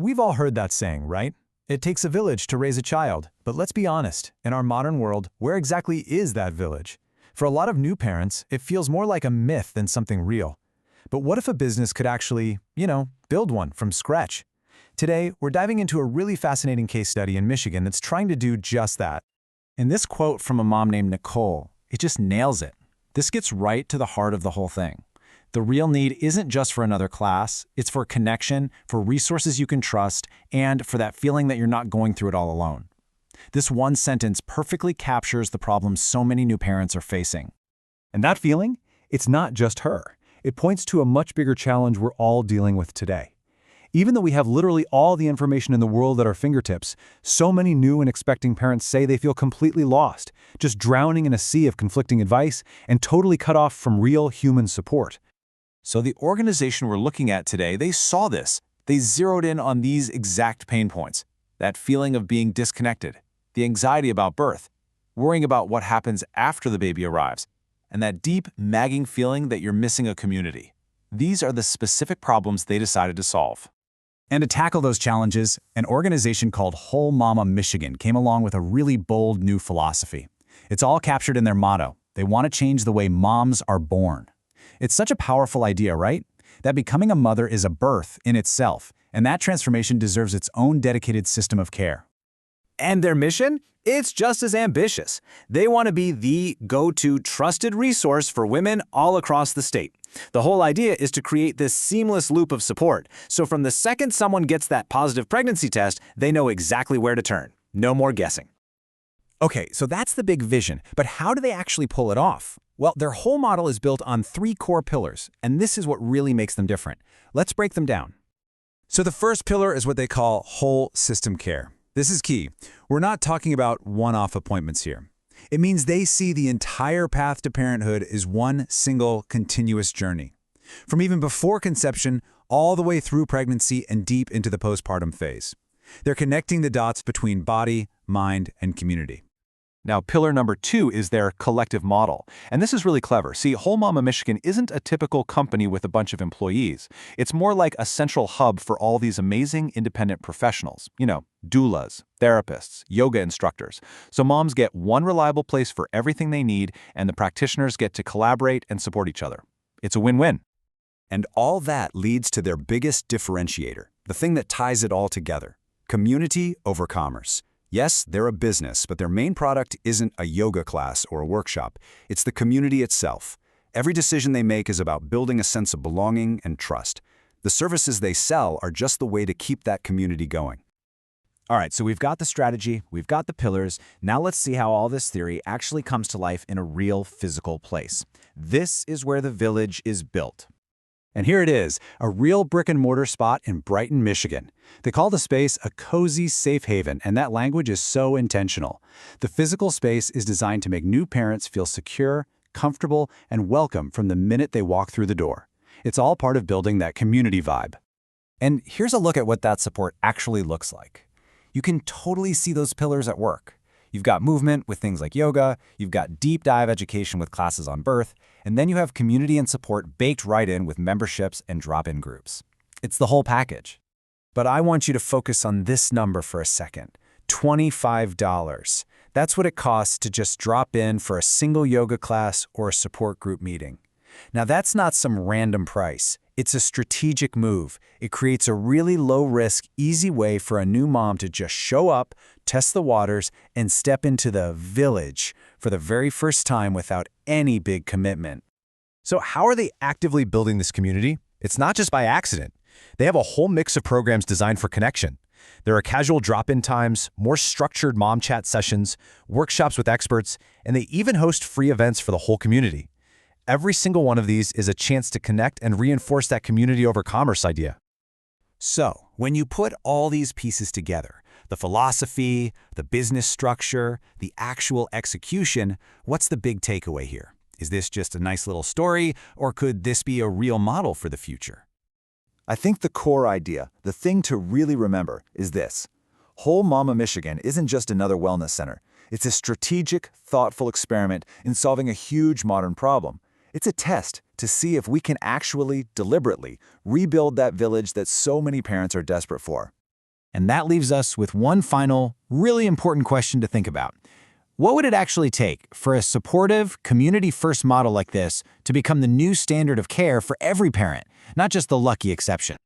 We've all heard that saying, right? It takes a village to raise a child, but let's be honest, in our modern world, where exactly is that village? For a lot of new parents, it feels more like a myth than something real. But what if a business could actually, build one from scratch? Today, we're diving into a really fascinating case study in Michigan that's trying to do just that. And this quote from a mom named Nicole, it just nails it. This gets right to the heart of the whole thing. The real need isn't just for another class, it's for connection, for resources you can trust, and for that feeling that you're not going through it all alone. This one sentence perfectly captures the problems so many new parents are facing. And that feeling? It's not just her. It points to a much bigger challenge we're all dealing with today. Even though we have literally all the information in the world at our fingertips, so many new and expecting parents say they feel completely lost, just drowning in a sea of conflicting advice and totally cut off from real human support. So the organization we're looking at today, they saw this. They zeroed in on these exact pain points. That feeling of being disconnected, the anxiety about birth, worrying about what happens after the baby arrives, and that deep, nagging feeling that you're missing a community. These are the specific problems they decided to solve. And to tackle those challenges, an organization called Whole Mama Michigan came along with a really bold new philosophy. It's all captured in their motto. They want to change the way moms are born. It's such a powerful idea, right? That becoming a mother is a birth in itself, and that transformation deserves its own dedicated system of care. And their mission? It's just as ambitious. They want to be the go-to trusted resource for women all across the state. The whole idea is to create this seamless loop of support, so from the second someone gets that positive pregnancy test, they know exactly where to turn. No more guessing. Okay, so that's the big vision, but how do they actually pull it off? Well, their whole model is built on 3 core pillars, and this is what really makes them different. Let's break them down. So the first pillar is what they call whole system care. This is key. We're not talking about one-off appointments here. It means they see the entire path to parenthood as one single continuous journey. From even before conception, all the way through pregnancy and deep into the postpartum phase. They're connecting the dots between body, mind, and community. Now, pillar number 2 is their collective model. And this is really clever. See, Whole Mama Michigan isn't a typical company with a bunch of employees. It's more like a central hub for all these amazing independent professionals. Doulas, therapists, yoga instructors. So moms get one reliable place for everything they need, and the practitioners get to collaborate and support each other. It's a win-win. And all that leads to their biggest differentiator, the thing that ties it all together: community over commerce. Yes, they're a business, but their main product isn't a yoga class or a workshop. It's the community itself. Every decision they make is about building a sense of belonging and trust. The services they sell are just the way to keep that community going. All right, so we've got the strategy, we've got the pillars. Now let's see how all this theory actually comes to life in a real physical place. This is where the village is built. And here it is, a real brick-and-mortar spot in Brighton, Michigan. They call the space a cozy safe haven, and that language is so intentional. The physical space is designed to make new parents feel secure, comfortable, and welcome from the minute they walk through the door. It's all part of building that community vibe. And here's a look at what that support actually looks like. You can totally see those pillars at work. You've got movement with things like yoga, you've got deep dive education with classes on birth, and then you have community and support baked right in with memberships and drop-in groups. It's the whole package. But I want you to focus on this number for a second. $25. That's what it costs to just drop in for a single yoga class or a support group meeting. Now that's not some random price. It's a strategic move. It creates a really low-risk, easy way for a new mom to just show up, test the waters, and step into the village for the very first time without any big commitment. So how are they actively building this community? It's not just by accident. They have a whole mix of programs designed for connection. There are casual drop-in times, more structured mom chat sessions, workshops with experts, and they even host free events for the whole community. Every single one of these is a chance to connect and reinforce that community over commerce idea. So, when you put all these pieces together, the philosophy, the business structure, the actual execution, what's the big takeaway here? Is this just a nice little story, or could this be a real model for the future? I think the core idea, the thing to really remember, is this. Whole Mama Michigan isn't just another wellness center. It's a strategic, thoughtful experiment in solving a huge modern problem. It's a test to see if we can actually, deliberately, rebuild that village that so many parents are desperate for. And that leaves us with one final, really important question to think about. What would it actually take for a supportive, community-first model like this to become the new standard of care for every parent, not just the lucky exception?